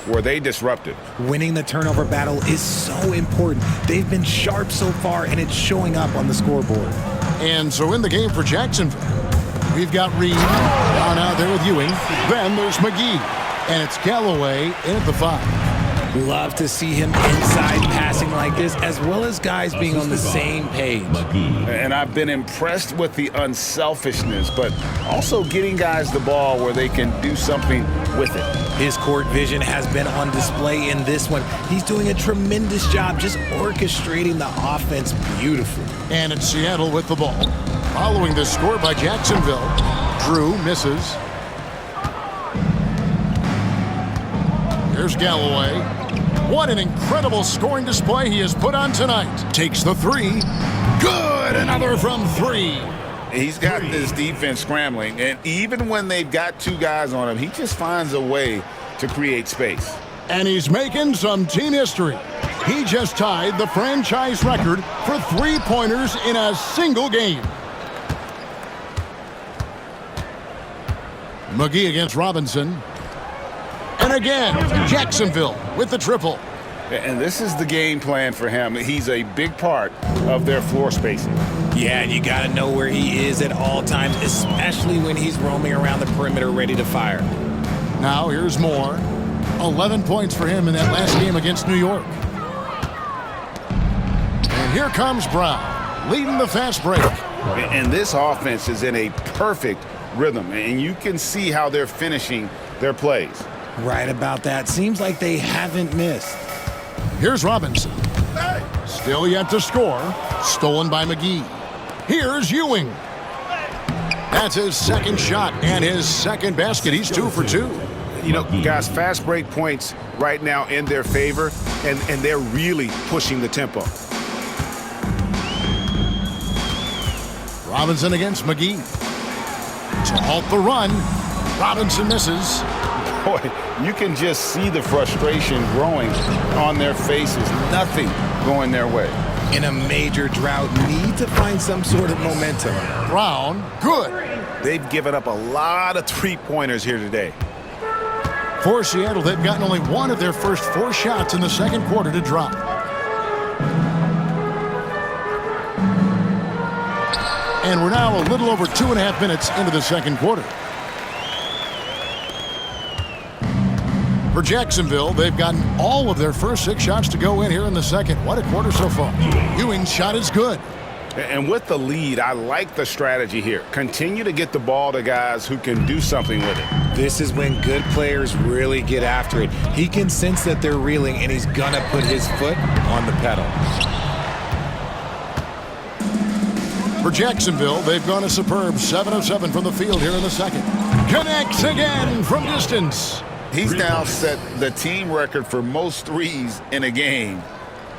where they disrupted. Winning the turnover battle is so important. They've been sharp so far, and it's showing up on the scoreboard. And so in the game for Jacksonville, we've got Reed down out there with Ewing. Then there's McGee. And it's Galloway in at the 5. Love to see him inside passing like this, as well as guys being on the same page. And I've been impressed with the unselfishness, but also getting guys the ball where they can do something with it. His court vision has been on display in this one. He's doing a tremendous job just orchestrating the offense beautifully. And it's Seattle with the ball. Following this score by Jacksonville, Drew misses. Here's Galloway. What an incredible scoring display he has put on tonight. Takes the 3. Good! Another from 3. He's got this defense scrambling, and even when they've got 2 guys on him, he just finds a way to create space. And he's making some team history. He just tied the franchise record for 3-pointers in a single game. McGee against Robinson. And again, Jacksonville with the triple. And this is the game plan for him. He's a big part of their floor spacing. Yeah, and you got to know where he is at all times, especially when he's roaming around the perimeter ready to fire. Now here's Moore. 11 points for him in that last game against New York. And here comes Brown, leading the fast break. And this offense is in a perfect rhythm, and you can see how they're finishing their plays. Right about that. Seems like they haven't missed. Here's Robinson. Still yet to score. Stolen by McGee. Here's Ewing. That's his second shot and his second basket. He's 2 for 2. You know, guys, fast break points right now in their favor, and they're really pushing the tempo. Robinson against McGee. To halt the run. Robinson misses. Boy, you can just see the frustration growing on their faces. Nothing going their way. In a major drought, need to find some sort of momentum. Brown, good. They've given up a lot of three-pointers here today. For Seattle, they've gotten only 1 of their first 4 shots in the second quarter to drop. And we're now a little over 2.5 minutes into the second quarter. For Jacksonville, they've gotten all of their first 6 shots to go in here in the second. What a quarter so far. Ewing's shot is good. And with the lead, I like the strategy here. Continue to get the ball to guys who can do something with it. This is when good players really get after it. He can sense that they're reeling, and he's going to put his foot on the pedal. For Jacksonville, they've gone a superb 7 of 7 from the field here in the second. Connects again from distance. He's now set the team record for most threes in a game.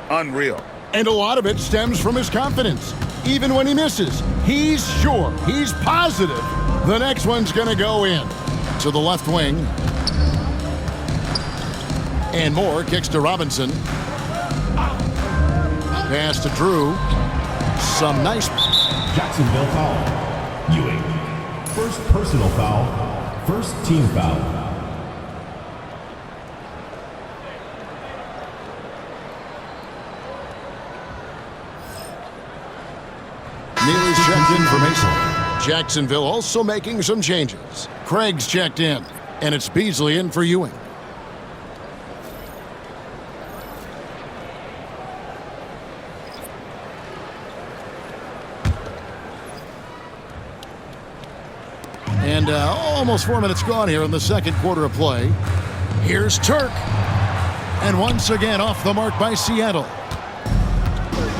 Unreal. And a lot of it stems from his confidence. Even when he misses, he's sure, he's positive the next one's going to go in. To the left wing. And Moore kicks to Robinson. Pass to Drew. Some nice. Jacksonville foul. Ewing. First personal foul. First team foul. Neely's checked in for Mason. Jacksonville also making some changes. Craig's checked in, and it's Beasley in for Ewing. And almost 4 minutes gone here in the second quarter of play. Here's Turk. And once again off the mark by Seattle.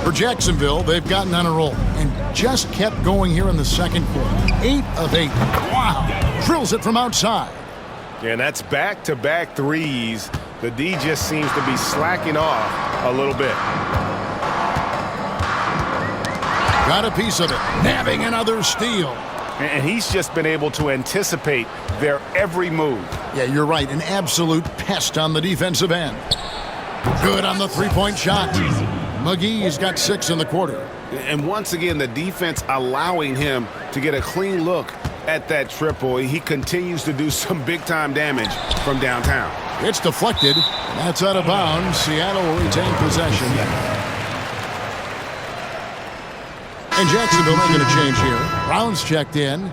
For Jacksonville, they've gotten on a roll and just kept going here in the second quarter. 8 of 8. Wow. Drills it from outside. Yeah, and that's back-to-back threes. The D just seems to be slacking off a little bit. Got a piece of it. Nabbing another steal. And he's just been able to anticipate their every move. Yeah, you're right. An absolute pest on the defensive end. Good on the three-point shot. McGee's got 6 in the quarter. And once again, the defense allowing him to get a clean look at that triple. He continues to do some big-time damage from downtown. It's deflected. That's out of bounds. Seattle will retain possession. And Jacksonville making a change here. Brown's checked in.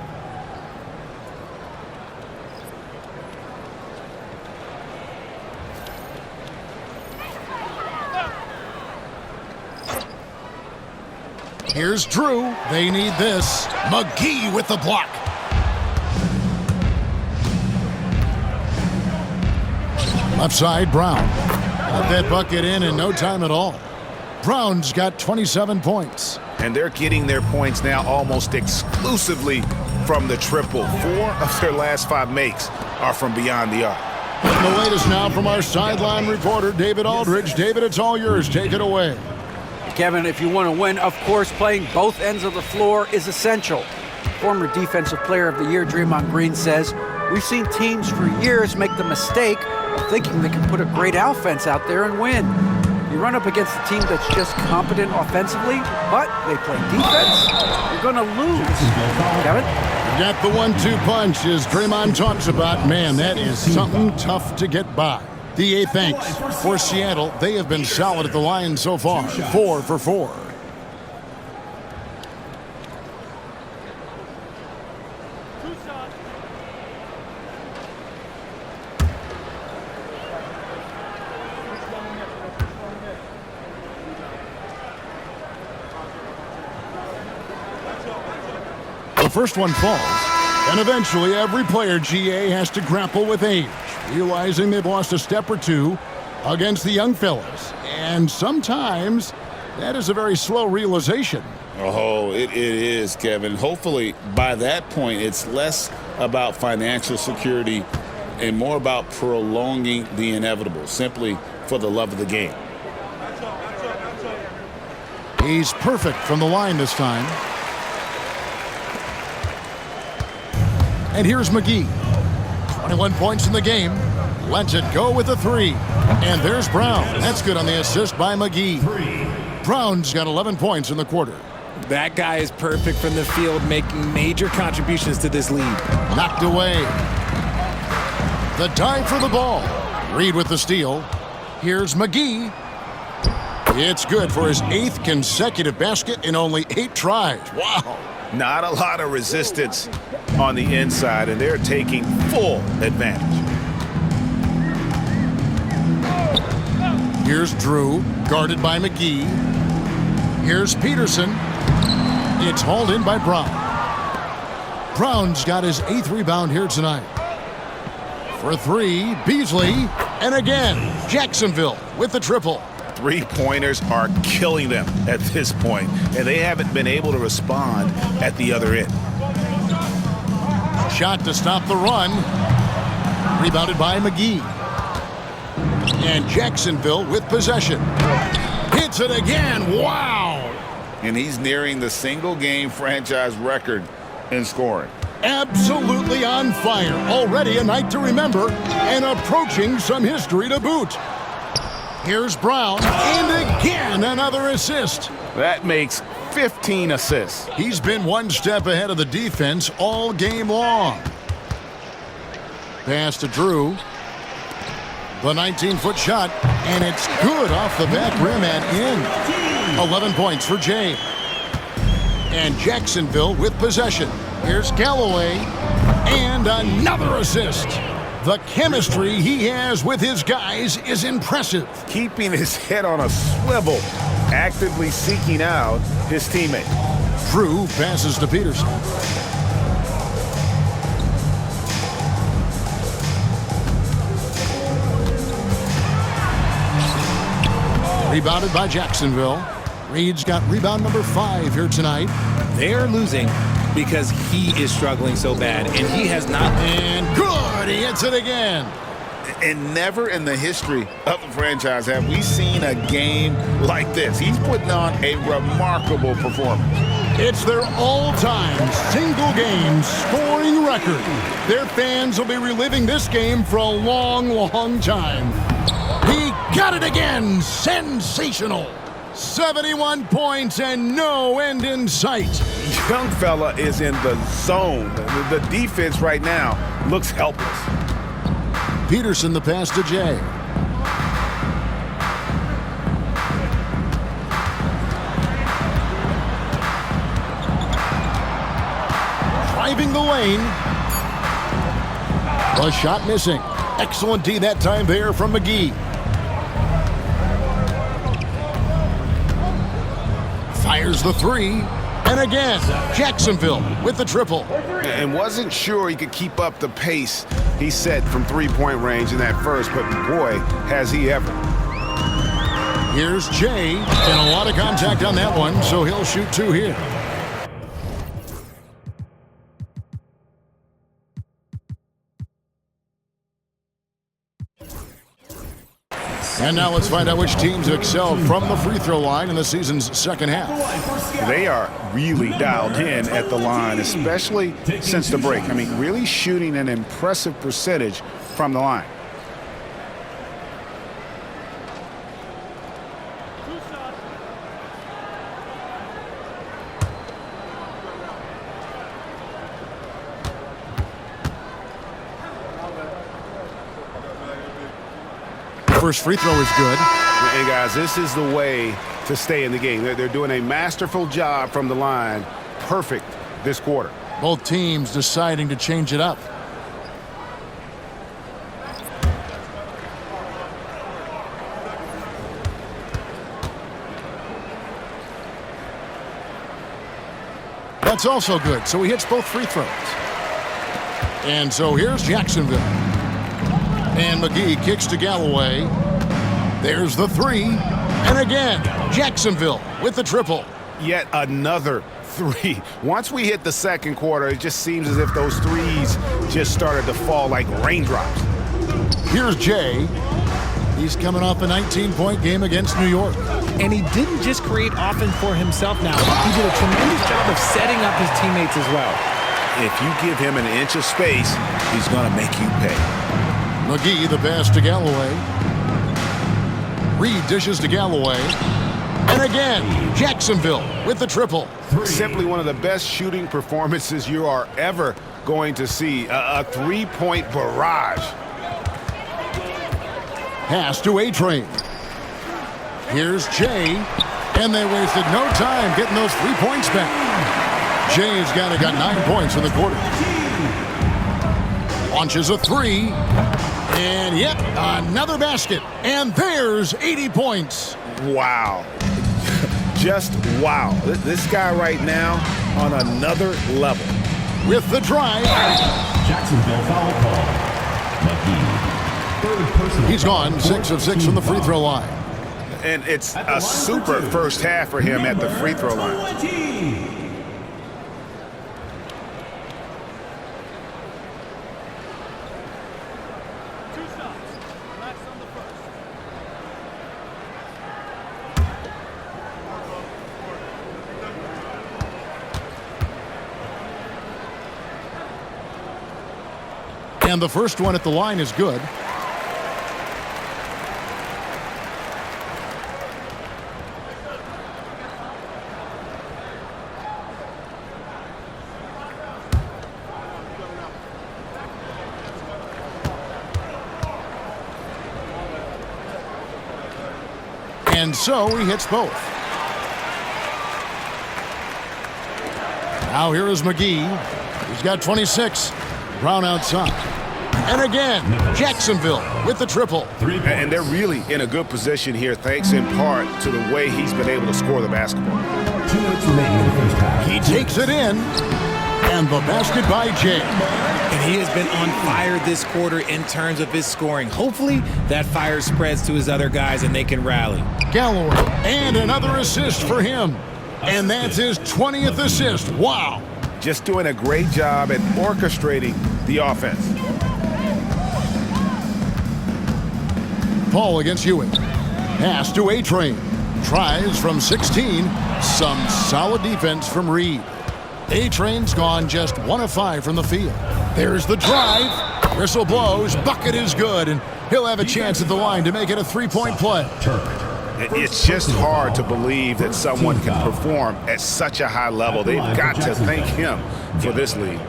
Here's Drew. They need this. McGee with the block. Left side, Brown. Got that bucket in no time at all. Brown's got 27 points. And they're getting their points now almost exclusively from the triple. 4 of their last 5 makes are from beyond the arc. And the latest now from our sideline reporter, David Aldridge. David, it's all yours. Take it away. Kevin, if you want to win, of course, playing both ends of the floor is essential. Former Defensive Player of the Year Draymond Green says, "We've seen teams for years make the mistake of thinking they can put a great offense out there and win. You run up against a team that's just competent offensively, but they play defense, you're going to lose." Kevin? Got the 1-2 punch as Draymond talks about. Man, that is something tough to get by. DA thanks. For Seattle, they have been solid at the line so far. 4 for 4. The first one falls, and eventually every player, GA, has to grapple with age, realizing they've lost a step or two against the young fellas. And sometimes that is a very slow realization. Oh, it is, Kevin. Hopefully, by that point, it's less about financial security and more about prolonging the inevitable, simply for the love of the game. He's perfect from the line this time. And here's McGee. 21 points in the game. Lets it go with a 3. And there's Brown. That's good on the assist by McGee. Brown's got 11 points in the quarter. That guy is perfect from the field, making major contributions to this lead. Knocked away. The dive for the ball. Reed with the steal. Here's McGee. It's good for his 8th consecutive basket in only 8 tries. Wow. Not a lot of resistance on the inside, and they're taking full advantage. Here's Drew, guarded by McGee. Here's Peterson. It's hauled in by Brown. Brown's got his 8th rebound here tonight. For 3, Beasley. And again, Jacksonville with the triple. 3-pointers are killing them at this point, and they haven't been able to respond at the other end. Shot to stop the run. Rebounded by McGee. And Jacksonville with possession. Hits it again. Wow. And he's nearing the single-game franchise record in scoring. Absolutely on fire. Already a night to remember and approaching some history to boot. Here's Brown, and again another assist. That makes 15 assists. He's been one step ahead of the defense all game long. Pass to Drew. The 19-foot shot, and it's good off the back rim and in. 11 points for Jay. And Jacksonville with possession. Here's Galloway, and another assist. The chemistry he has with his guys is impressive. Keeping his head on a swivel, actively seeking out his teammate. Drew passes to Peterson. Rebounded by Jacksonville. Reed's got rebound number 5 here tonight. They're losing because he is struggling so bad, and he has not. And good, he hits it again. And never in the history of the franchise have we seen a game like this. He's putting on a remarkable performance. It's their all-time single-game scoring record. Their fans will be reliving this game for a long, long time. He got it again. Sensational. 71 points and no end in sight. Young fella is in the zone. The defense right now looks helpless. Peterson the pass to Jay. Driving the lane. The shot missing. Excellent D that time there from McGee. Fires the three. And again, Jacksonville with the triple. And wasn't sure he could keep up the pace he set from three-point range in that first, but boy, has he ever. Here's Jay, and a lot of contact on that one, so he'll shoot two here. And now let's find out which teams have excelled from the free throw line in the season's second half. They are really dialed in at the line, especially since the break. I mean, really shooting an impressive percentage from the line. First free throw is good. And guys, this is the way to stay in the game. They're doing a masterful job from the line. Perfect this quarter. Both teams deciding to change it up. That's also good, so he hits both free throws. And so here's Jacksonville. And McGee kicks to Galloway. There's the three. And again, Jacksonville with the triple. Yet another three. Once we hit the second quarter, it just seems as if those threes just started to fall like raindrops. Here's Jay. He's coming off a 19-point game against New York. And he didn't just create offense for himself now. He did a tremendous job of setting up his teammates as well. If you give him an inch of space, he's going to make you pay. McGee, the pass to Galloway. Reed dishes to Galloway. And again, Jacksonville with the triple. Simply one of the best shooting performances you are ever going to see. A three-point barrage. Pass to A-Train. Here's Jay. And they wasted no time getting those 3 points back. Jay's got 9 points in the quarter. Launches a three. And yep, another basket. And there's 80 points. Wow. Just wow. This guy right now on another level. With the drive. Jacksonville foul call. McGee. Third personal. He's gone 6 of 6 from the free throw line. And it's a super first half for him at the free throw line. And the first one at the line is good. And so he hits both. Now here is McGee. He's got 26. Brown outside. And again, Jacksonville with the triple. And they're really in a good position here, thanks in part to the way he's been able to score the basketball. 2 minutes remaining in the first half. He takes it in. And the basket by Jay. And he has been on fire this quarter in terms of his scoring. Hopefully that fire spreads to his other guys and they can rally. Galloway. And another assist for him. And that's his 20th assist. Wow. Just doing a great job at orchestrating the offense. Paul against Ewing. Pass to A-Train. Tries from 16. Some solid defense from Reed. A-Train's gone just 1 of 5 from the field. There's the drive. Whistle blows. Bucket is good. And he'll have a chance at the line to make it a 3-point play. It's just hard to believe that someone can perform at such a high level. They've got to thank him for this lead.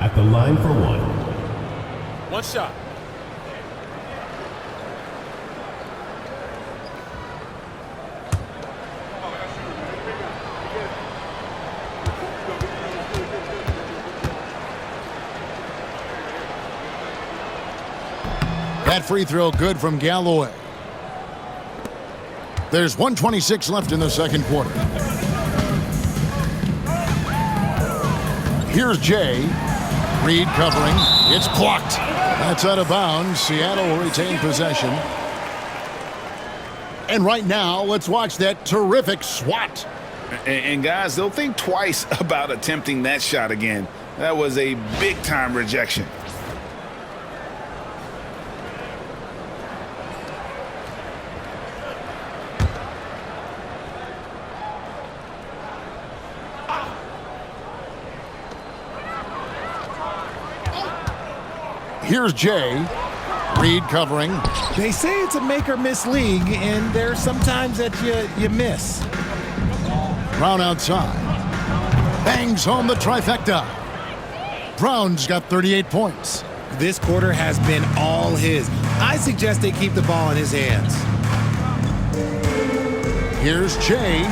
At the line for one. One shot. That free throw good from Galloway. There's 1:26 left in the second quarter. Here's Jay. Reed covering. It's blocked. That's out of bounds. Seattle will retain possession. And right now, let's watch that terrific swat. And guys, they'll think twice about attempting that shot again. That was a big-time rejection. Here's Jay. Reed covering. They say it's a make-or-miss league, and there's sometimes that you miss. Brown outside. Bangs home the trifecta. Brown's got 38 points. This quarter has been all his. I suggest they keep the ball in his hands. Here's Jay.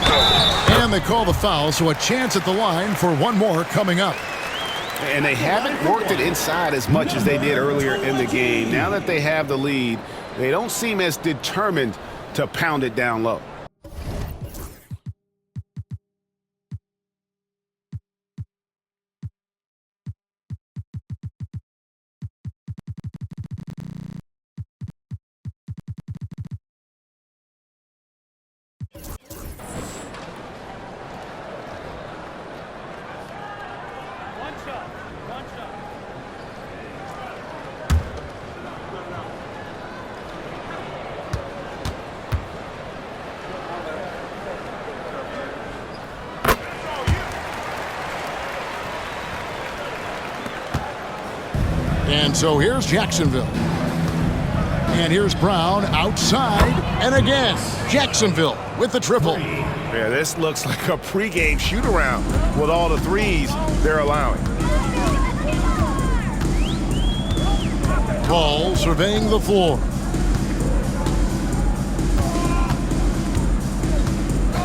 And they call the foul, so a chance at the line for one more coming up. And they haven't worked it inside as much as they did earlier in the game. Now that they have the lead, they don't seem as determined to pound it down low. And so here's Jacksonville. And here's Brown outside. And again, Jacksonville with the triple. Yeah, this looks like a pregame shoot-around with all the threes they're allowing. Ball surveying the floor.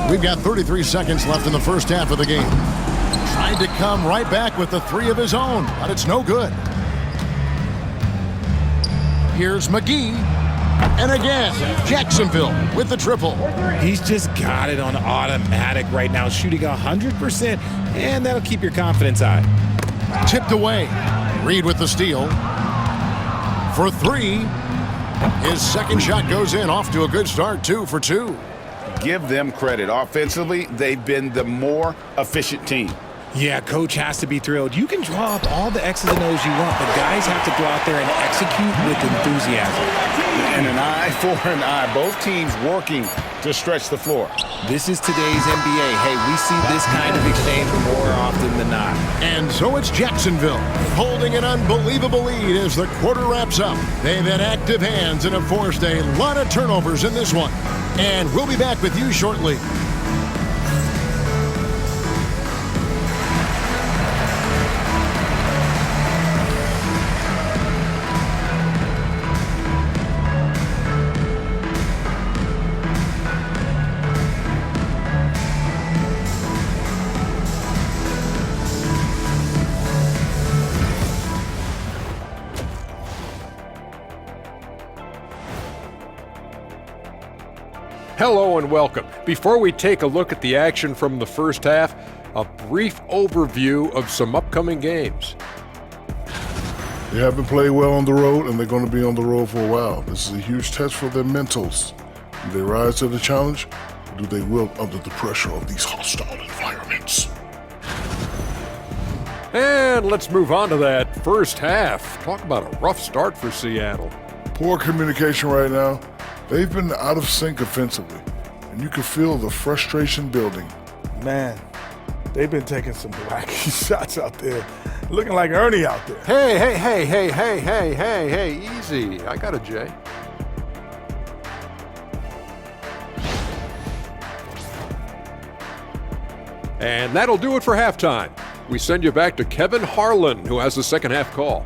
We've got 33 seconds left in the first half of the game. Tried to come right back with the three of his own, but it's no good. Here's McGee. And again, Jacksonville with the triple. He's just got it on automatic right now, shooting 100%, and that'll keep your confidence high. Tipped away. Reed with the steal. For three. His second shot goes in, off to a good start, 2 for 2. Give them credit. Offensively, they've been the more efficient team. Yeah, coach has to be thrilled. You can draw up all the X's and O's you want, but guys have to go out there and execute with enthusiasm. And an eye for an eye. Both teams working to stretch the floor. This is today's NBA. Hey, we see this kind of exchange more often than not. And so it's Jacksonville holding an unbelievable lead as the quarter wraps up. They've had active hands and have forced a lot of turnovers in this one. And we'll be back with you shortly. Hello and welcome. Before we take a look at the action from the first half, a brief overview of some upcoming games. They haven't played well on the road, and they're going to be on the road for a while. This is a huge test for their mentals. Do they rise to the challenge, or do they wilt under the pressure of these hostile environments? And let's move on to that first half. Talk about a rough start for Seattle. Poor communication right now. They've been out of sync offensively, and you can feel the frustration building. Man, they've been taking some wacky shots out there, looking like Ernie out there. Hey, easy. I got a J. And that'll do it for halftime. We send you back to Kevin Harlan, who has the second half call.